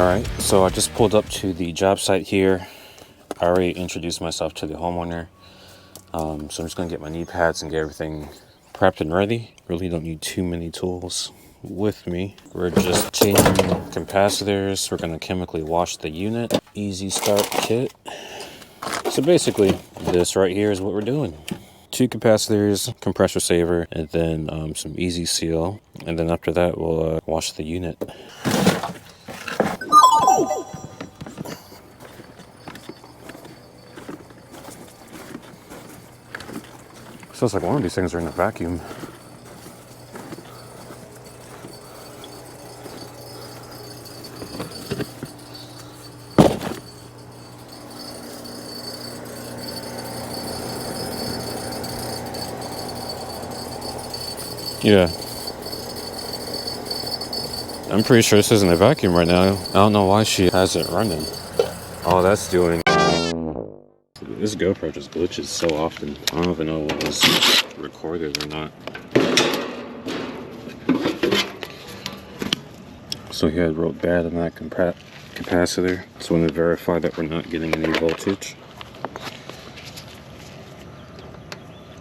Alright, so I just pulled up to the job site here. I already introduced myself to the homeowner. So I'm just going to get my knee pads and get everything prepped and ready. Really don't need too many tools with me. We're just changing capacitors. We're going to chemically wash the unit. Easy start kit. So basically, this right here is what we're doing. 2 capacitors, compressor saver, and then some easy seal. And then after that, we'll wash the unit. Feels like one of these things are in a vacuum. Yeah. I'm pretty sure this isn't a vacuum right now. I don't know why she has it running. All that's doing... This GoPro just glitches so often. I don't even know what was recorded or not. So he had wrote bad on that capacitor. So I want to verify that we're not getting any voltage.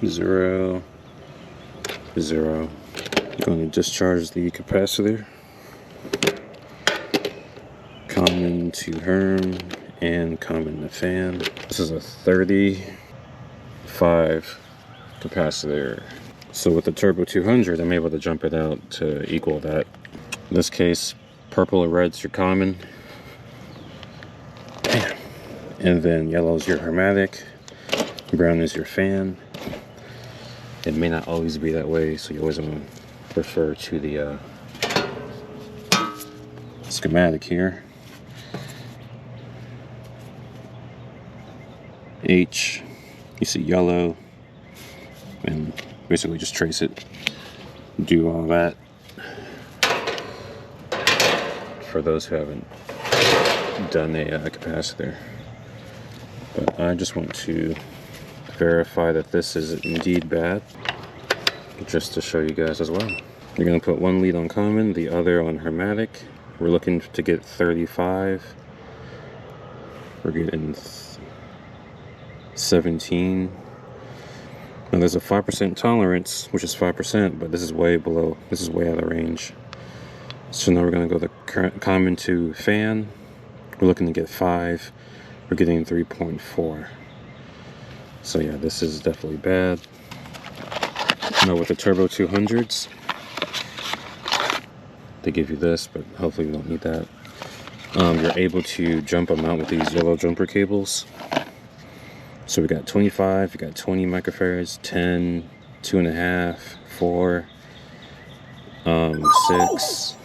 0, 0. Going to discharge the capacitor. Common to Herm and common to fan. This is a 35 capacitor. So with the Turbo 200, I'm able to jump it out to equal that. In this case, purple or red's your common. And then yellow is your hermetic. Brown is your fan. It may not always be that way, so you always want to refer to the schematic here. H, you see yellow, and basically just trace it. Do all that. For those who haven't done a capacitor. But I just want to verify that this is indeed bad, just to show you guys as well. You're going to put one lead on common, the other on hermetic. We're looking to get 35. We're getting 17. Now there's a 5% tolerance, which is 5%, but this is way below. This is way out of range. So now we're going to go the common to fan. We're looking to get 5. We're getting 3.4. So yeah, this is definitely bad. Now with the Turbo 200s, they give you this, but hopefully you don't need that. You're able to jump them out with these yellow jumper cables. So we got 25, we got 20 microfarads, 10, 2.5, 4, 6.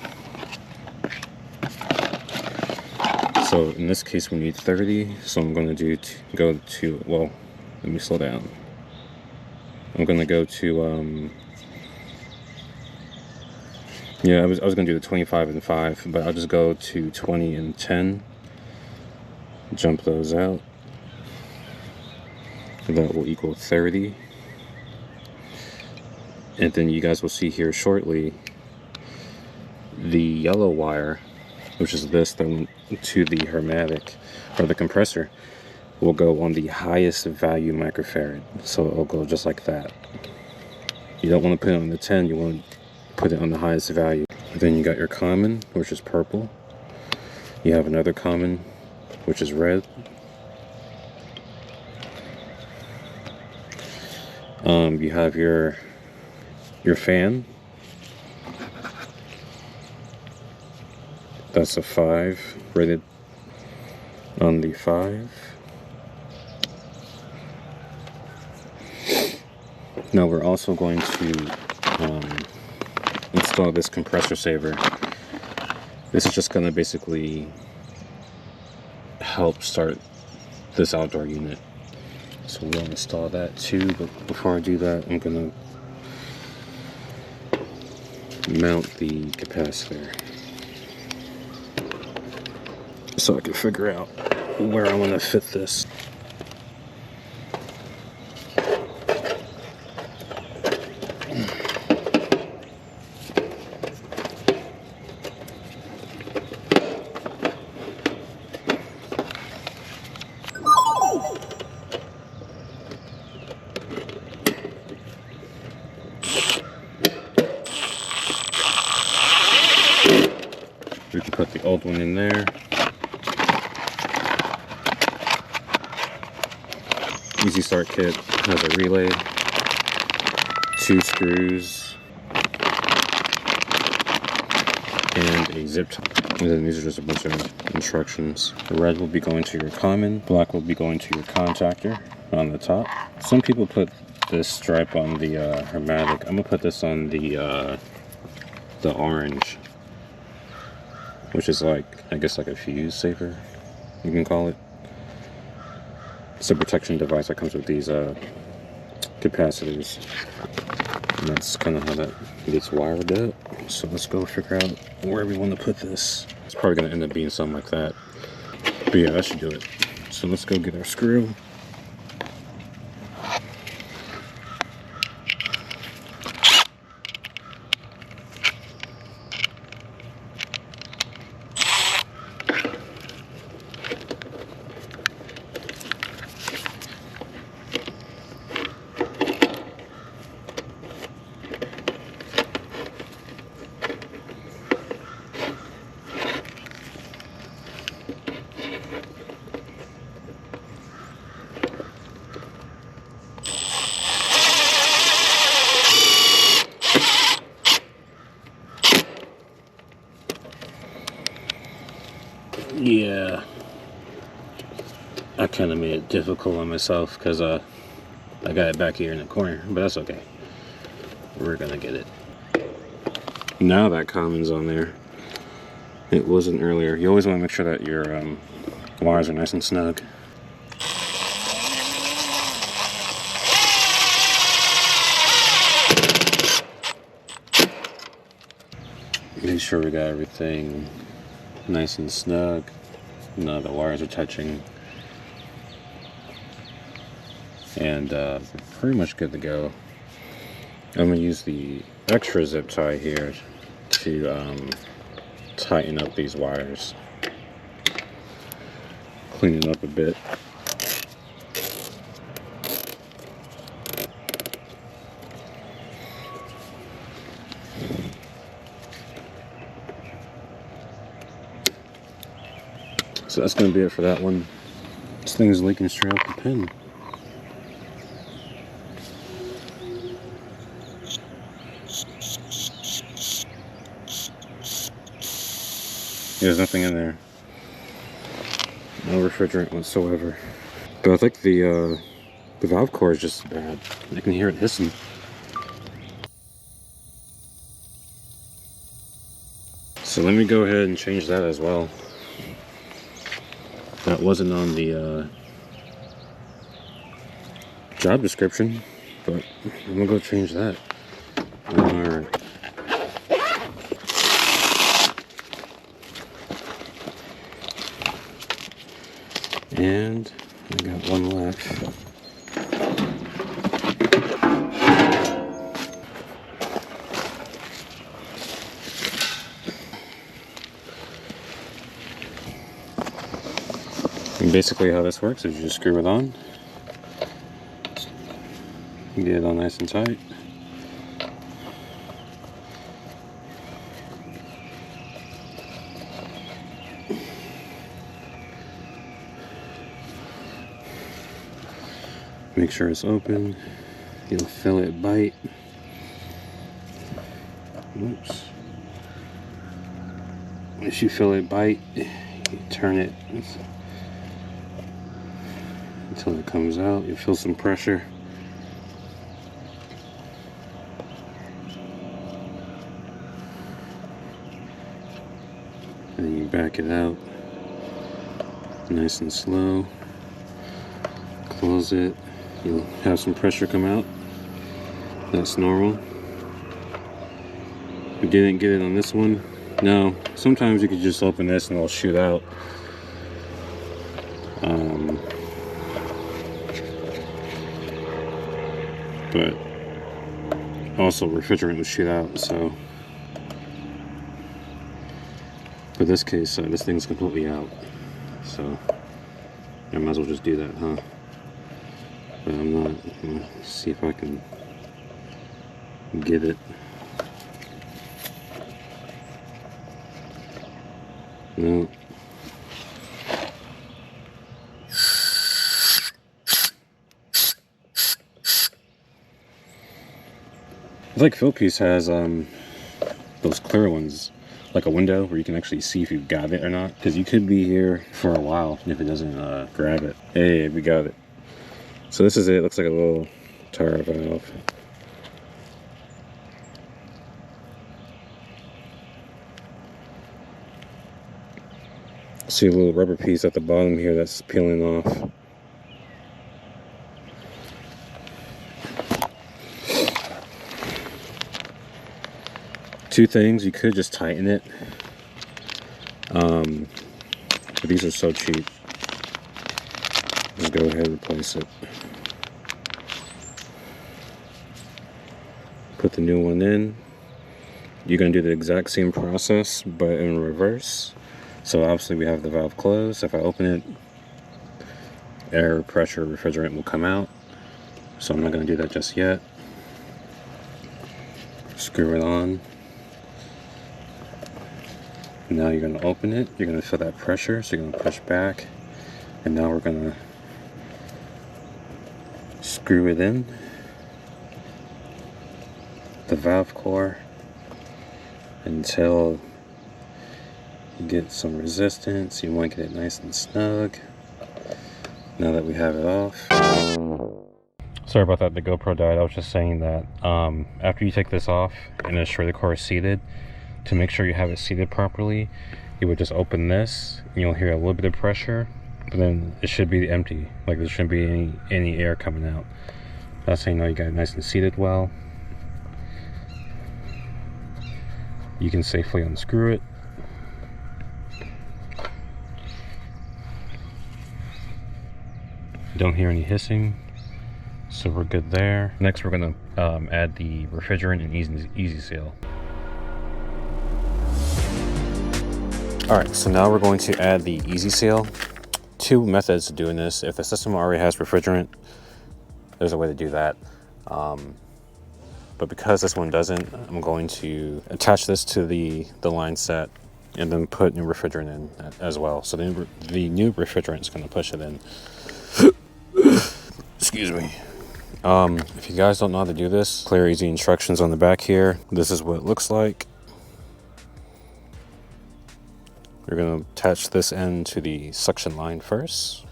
So in this case we need 30. So I'm going to go to, well, let me slow down. I'm going to go to, yeah, I was going to do the 25 and 5, but I'll just go to 20 and 10. Jump those out. That will equal 30. And then you guys will see here shortly the yellow wire, which is this that went to the hermetic or the compressor, will go on the highest value microfarad. So it'll go just like that. You don't want to put it on the 10, you want to put it on the highest value. And then you got your common, which is purple. You have another common, which is red. You have your fan. That's a 5, rated on the 5. Now we're also going to install this compressor saver. This is just going to basically help start this outdoor unit. So we'll install that too, but before I do that, I'm going to mount the capacitor so I can figure out where I want to fit this. Put the old one in there. Easy Start kit has a relay, 2 screws, and a zip tie. And then these are just a bunch of instructions. The red will be going to your common, black will be going to your contactor on the top. Some people put this stripe on the hermetic. I'm gonna put this on the orange, which is like, I guess like a fuse saver, you can call it. It's a protection device that comes with these capacitors. And that's kind of how that gets wired up. So let's go figure out where we want to put this. It's probably going to end up being something like that. But yeah, that should do it. So let's go get our screw. Yeah, I kind of made it difficult on myself because I got it back here in the corner, but that's okay. We're gonna get it. Now that common's on there. It wasn't earlier. You always want to make sure that your wires are nice and snug. Make sure we got everything nice and snug. None of the wires are touching. And pretty much good to go. I'm going to use the extra zip tie here to tighten up these wires. Clean it up a bit. So that's going to be it for that one. This thing's leaking straight out the pin. There's nothing in there. No refrigerant whatsoever. But I think the valve core is just bad. I can hear it hissing. So let me go ahead and change that as well. That wasn't on the job description, but I'm gonna go change that. Alright. And I got one left. And basically how this works is you just screw it on. You get it all nice and tight. Make sure it's open. You'll feel it bite. Oops. Once you feel it bite, you turn it until it comes out. You feel some pressure. And then you back it out. Nice and slow. Close it. You'll have some pressure come out. That's normal. We didn't get it on this one. No, sometimes you could just open this and it'll shoot out. But also refrigerant will shoot out, so for this case, this thing's completely out. So I might as well just do that, huh? But I'm not. I'm gonna see if I can get it. Mm. I think Philpiece has those clear ones, like a window where you can actually see if you got it or not, because you could be here for a while if it doesn't grab it. Hey, we got it. So this is it. Looks like a little tire valve. See a little rubber piece at the bottom here that's peeling off. Two things, you could just tighten it, but these are so cheap. Just go ahead and replace it. Put the new one in. You're going to do the exact same process, but in reverse. So obviously we have the valve closed. If I open it, air, pressure, refrigerant will come out. So I'm not going to do that just yet. Screw it on. Now you're going to open it. You're going to feel that pressure, so you're going to push back. And now we're going to screw it in. The valve core until you get some resistance. You want to get it nice and snug. Now that we have it off. Sorry about that, the GoPro died. I was just saying that after you take this off and ensure the core is seated, to make sure you have it seated properly, you would just open this and you'll hear a little bit of pressure, but then it should be empty. Like there shouldn't be any air coming out. That's how you know you got it nice and seated well. You can safely unscrew it. Don't hear any hissing, so we're good there. Next, we're gonna add the refrigerant and easy seal. All right, so now we're going to add the easy seal. Two methods of doing this. If the system already has refrigerant, there's a way to do that. But because this one doesn't, I'm going to attach this to the line set and then put new refrigerant in as well. So the new refrigerant is going to push it in. Excuse me. If you guys don't know how to do this, clear easy instructions on the back here. This is what it looks like. We're going to attach this end to the suction line first.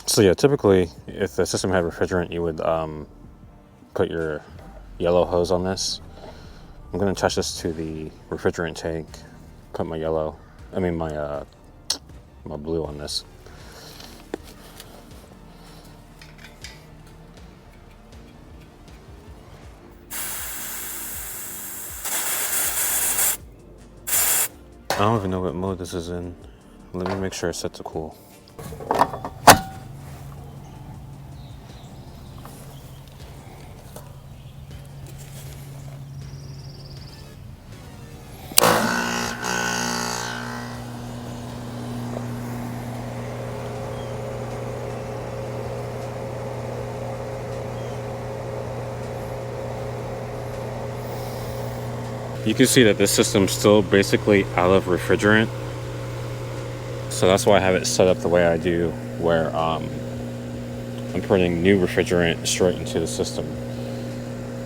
So yeah, typically if the system had refrigerant, you would put your yellow hose on this. I'm going to attach this to the refrigerant tank, put my my blue on this. I don't even know what mode this is in. Let me make sure it's set to cool. You can see that this system's still basically out of refrigerant. So that's why I have it set up the way I do, where I'm putting new refrigerant straight into the system.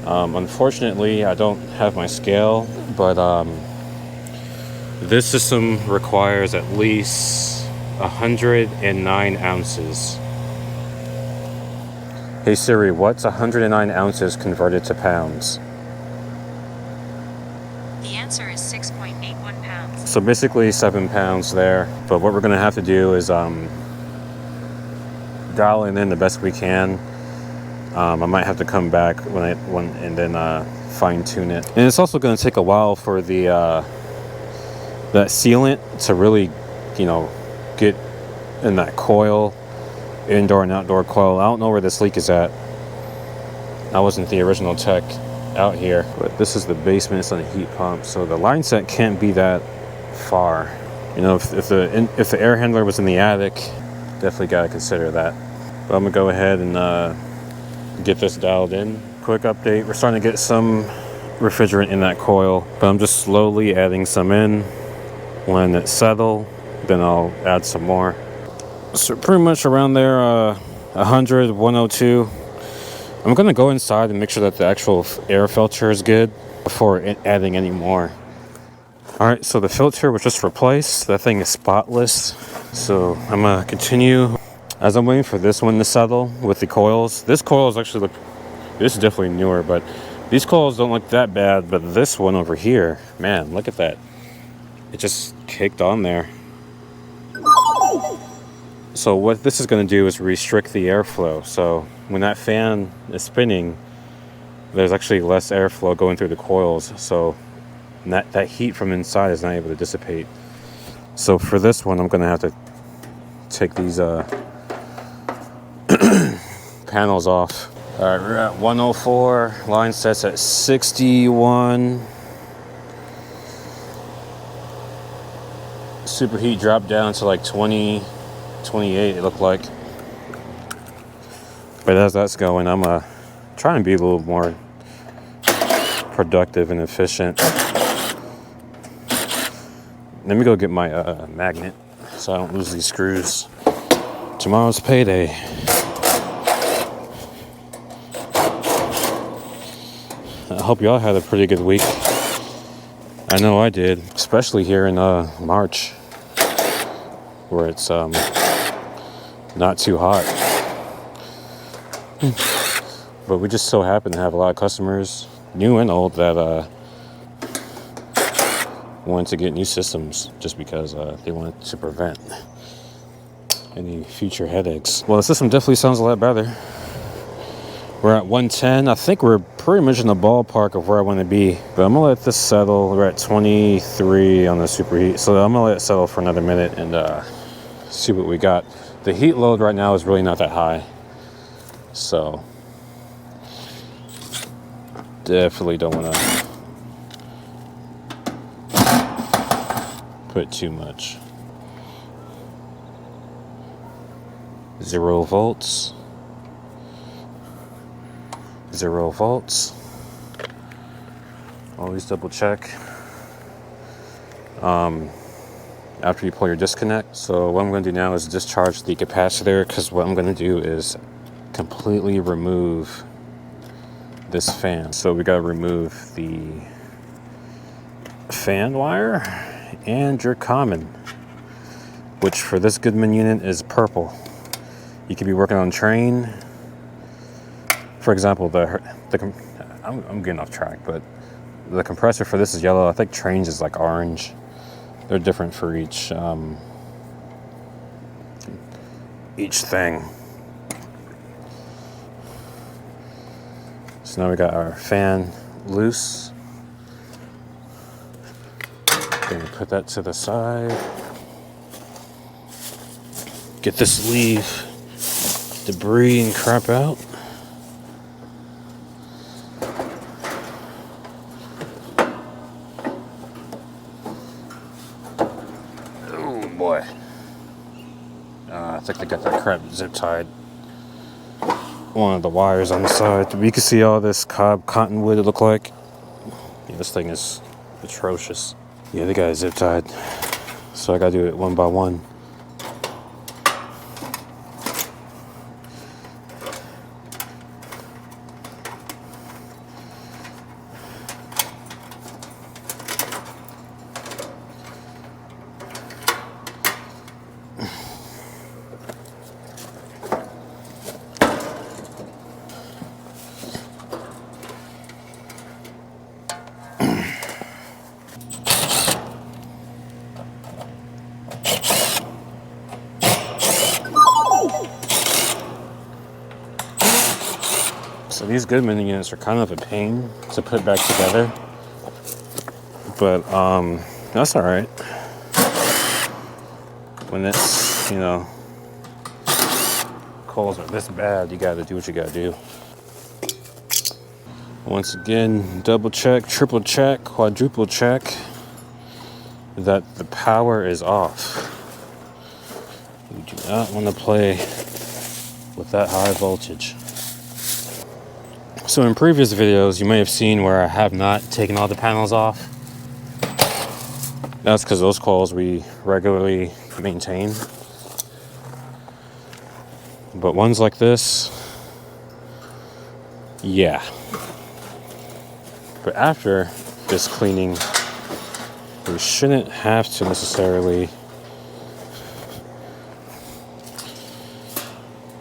Unfortunately, I don't have my scale, but this system requires at least 109 ounces. Hey Siri, what's 109 ounces converted to pounds? The answer is 6.81 pounds. So basically 7 pounds there. But what we're gonna have to do is dial it in the best we can. I might have to come back and then fine tune it. And it's also gonna take a while for the that sealant to really, get in that coil, indoor and outdoor coil. I don't know where this leak is at. I wasn't the original tech out here. But this is the basement, it's on a heat pump, so the line set can't be that far. You know, if the air handler was in the attic, definitely gotta consider that. But I'm gonna go ahead and get this dialed in. Quick update, we're starting to get some refrigerant in that coil, but I'm just slowly adding some in. When it settles, then I'll add some more. So pretty much around there, 100, 102. I'm gonna go inside and make sure that the actual air filter is good before adding any more. All right, so the filter was just replaced. That thing is spotless. So I'm gonna continue. As I'm waiting for this one to settle with the coils. This coil is actually, this is definitely newer, but these coils don't look that bad. But this one over here, man, look at that. It just caked on there. So what this is going to do is restrict the airflow. So when that fan is spinning, there's actually less airflow going through the coils. So that heat from inside is not able to dissipate. So for this one, I'm going to have to take these panels off. All right, we're at 104. Line sets at 61. Superheat dropped down to like 20, 28 it looked like. But as that's going, I'm trying to be a little more productive and efficient. Let me go get my magnet so I don't lose these screws. Tomorrow's payday. I hope y'all had a pretty good week. I know I did, especially here in March, where it's not too hot. But we just so happen to have a lot of customers, new and old, that wanted to get new systems just because they wanted to prevent any future headaches. Well, the system definitely sounds a lot better. We're at 110. I think we're pretty much in the ballpark of where I want to be. But I'm going to let this settle. We're at 23 on the superheat. So I'm going to let it settle for another minute and see what we got. The heat load right now is really not that high. So definitely don't want to put too much. 0 volts. 0 volts. Always double check after you pull your disconnect. So what I'm going to do now is discharge the capacitor, because what I'm going to do is completely remove this fan. So we got to remove the fan wire and your common, which for this Goodman unit is purple. You could be working on train. For example, I'm getting off track, but the compressor for this is yellow. I think trains is like orange. They're different for each thing. So now we got our fan loose. Gonna put that to the side. Get this sleeve debris and crap out. Boy, I think they got that crap zip tied. One of the wires on the side. But you can see all this cottonwood, it looked like. Yeah, this thing is atrocious. Yeah, they got it zip tied. So I gotta do it one by one. So these Goodman units are kind of a pain to put back together, but that's all right. When it's, coils are this bad, you gotta do what you gotta do. Once again, double check, triple check, quadruple check that the power is off. We do not want to play with that high voltage. So in previous videos, you may have seen where I have not taken all the panels off. That's because those coils we regularly maintain. But ones like this, yeah. But after this cleaning, we shouldn't have to necessarily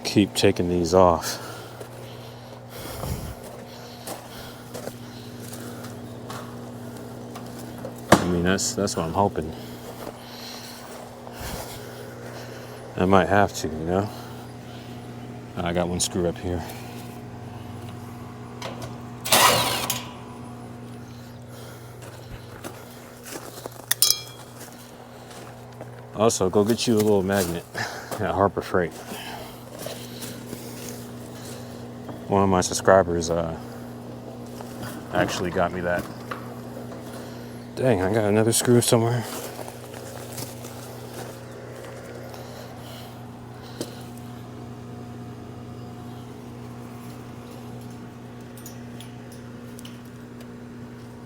keep taking these off. I mean, that's what I'm hoping. I might have to, you know. I got one screw up here. Also, go get you a little magnet at Harbor Freight. One of my subscribers actually got me that. Dang, I got another screw somewhere.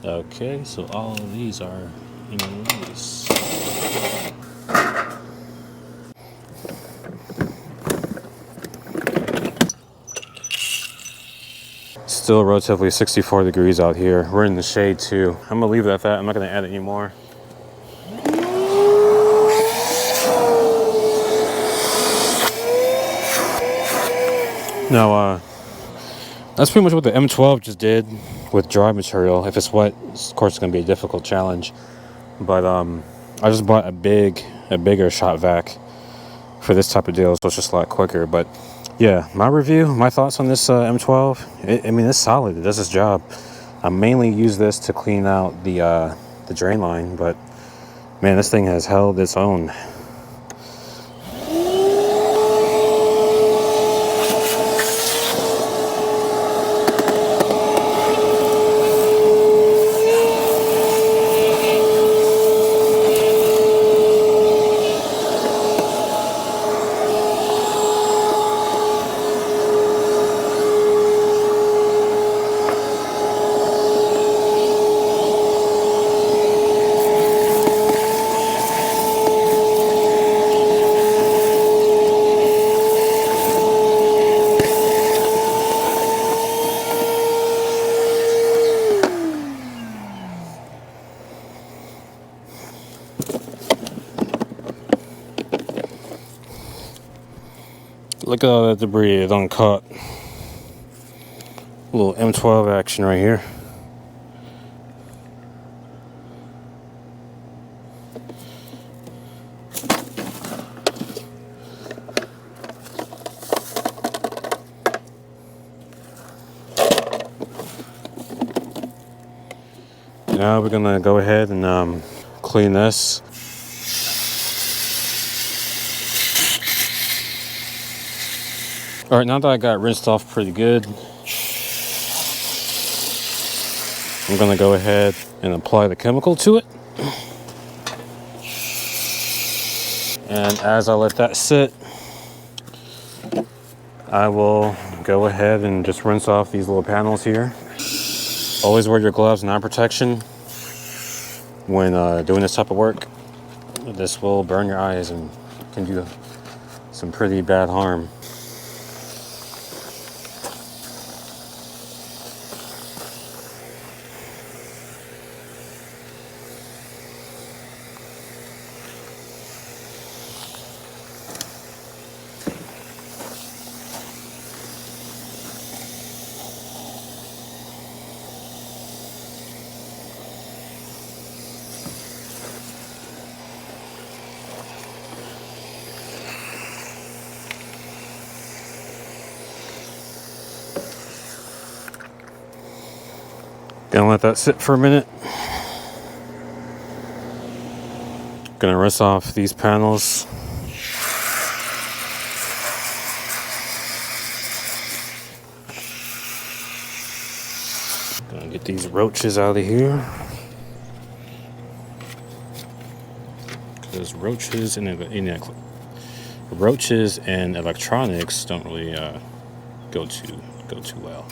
Okay, so all of these are in release. Still relatively 64 degrees out here. We're in the shade too. I'm gonna leave it at that. I'm not gonna add any more. Now, that's pretty much what the M12 just did with dry material. If it's wet, of course, it's gonna be a difficult challenge. But I just bought a bigger shop vac for this type of deal, so it's just a lot quicker. But yeah, my thoughts on this M12. I mean, it's solid. It does its job. I mainly use this to clean out the drain line, but man, this thing has held its own. Look at all that debris it uncaught. A little M12 action right here. Now we're gonna go ahead and clean this. All right, now that I got rinsed off pretty good, I'm gonna go ahead and apply the chemical to it. And as I let that sit, I will go ahead and just rinse off these little panels here. Always wear your gloves and eye protection when doing this type of work. This will burn your eyes and can do some pretty bad harm. Gonna let that sit for a minute. Gonna rinse off these panels. Gonna get these roaches out of here. Because roaches and electronics don't really go too well.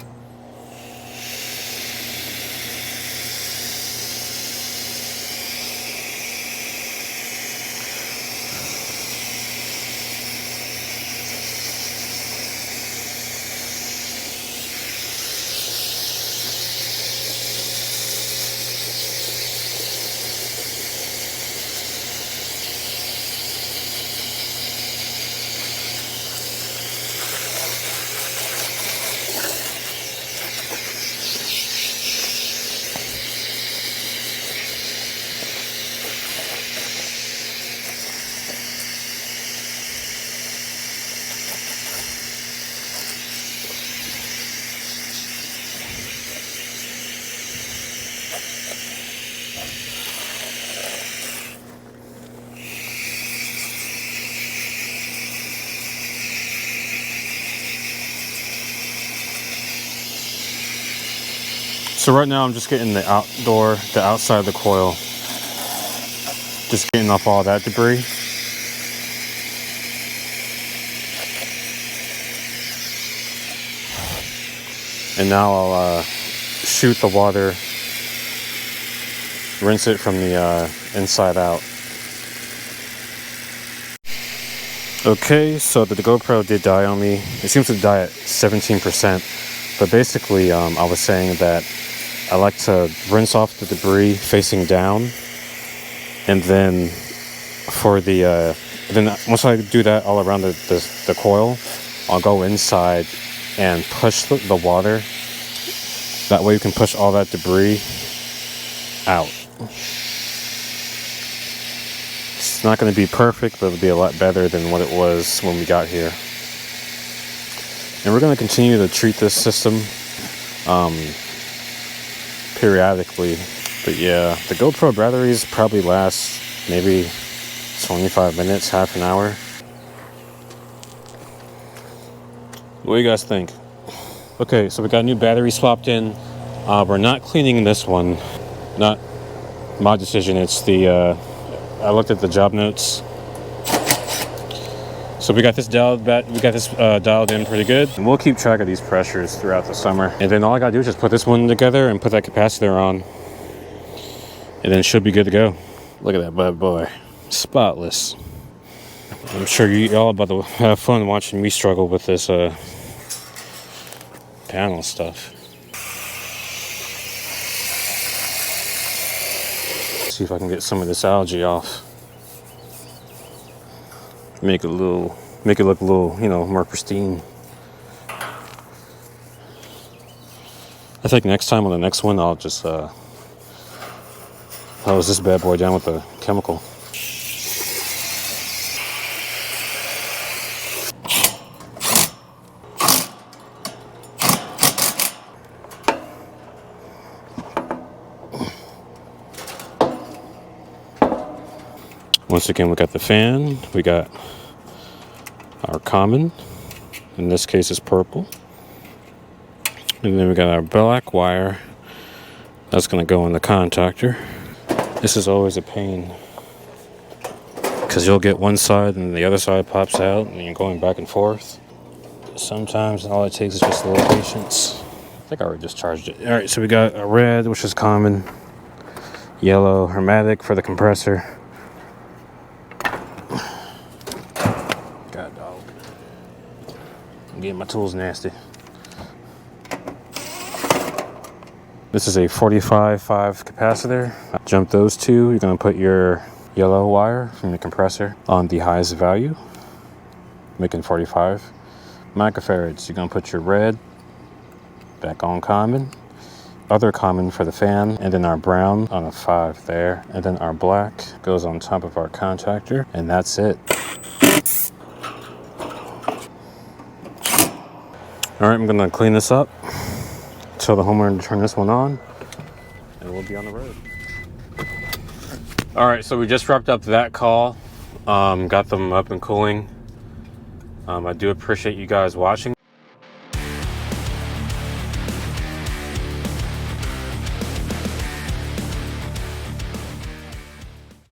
So right now I'm just getting the outside of the coil, just getting off all that debris. And now I'll shoot the water, rinse it from the inside out. Okay, so the GoPro did die on me. It seems to die at 17%, but basically I was saying that I like to rinse off the debris facing down, and then for the then once I do that all around the coil, I'll go inside and push the water. That way you can push all that debris out. It's not going to be perfect, but it'll be a lot better than what it was when we got here. And we're going to continue to treat this system periodically. But yeah, the GoPro batteries probably last maybe 25 minutes, half an hour. What do you guys think? Okay, so we got new batteries swapped in. We're not cleaning this one. Not my decision. It's the I looked at the job notes. So we got this dialed in pretty good. And we'll keep track of these pressures throughout the summer. And then all I gotta do is just put this one together and put that capacitor on. And then it should be good to go. Look at that bad boy. Spotless. I'm sure you all about to have fun watching me struggle with this panel stuff. See if I can get some of this algae off. Make it look a little, more pristine. I think next time on the next one, I'll just hose this bad boy down with a chemical. Once again, we got the fan, we got our common, in this case it's purple, and then we got our black wire that's going to go in the contactor. This is always a pain because you'll get one side and the other side pops out and you're going back and forth. Sometimes all it takes is just a little patience. I think I already discharged it. Alright, so we got a red, which is common, yellow hermetic for the compressor. God dog. I'm getting my tools nasty. This is a 45.5 capacitor. Jump those two. You're going to put your yellow wire from the compressor on the highest value, making 45 microfarads. You're going to put your red back on common, other common for the fan, and then our brown on a 5 there, and then our black goes on top of our contactor, and that's it. All right, I'm going to clean this up. Tell the homeowner to turn this one on, and we'll be on the road. All right, so we just wrapped up that call. Got them up and cooling. I do appreciate you guys watching.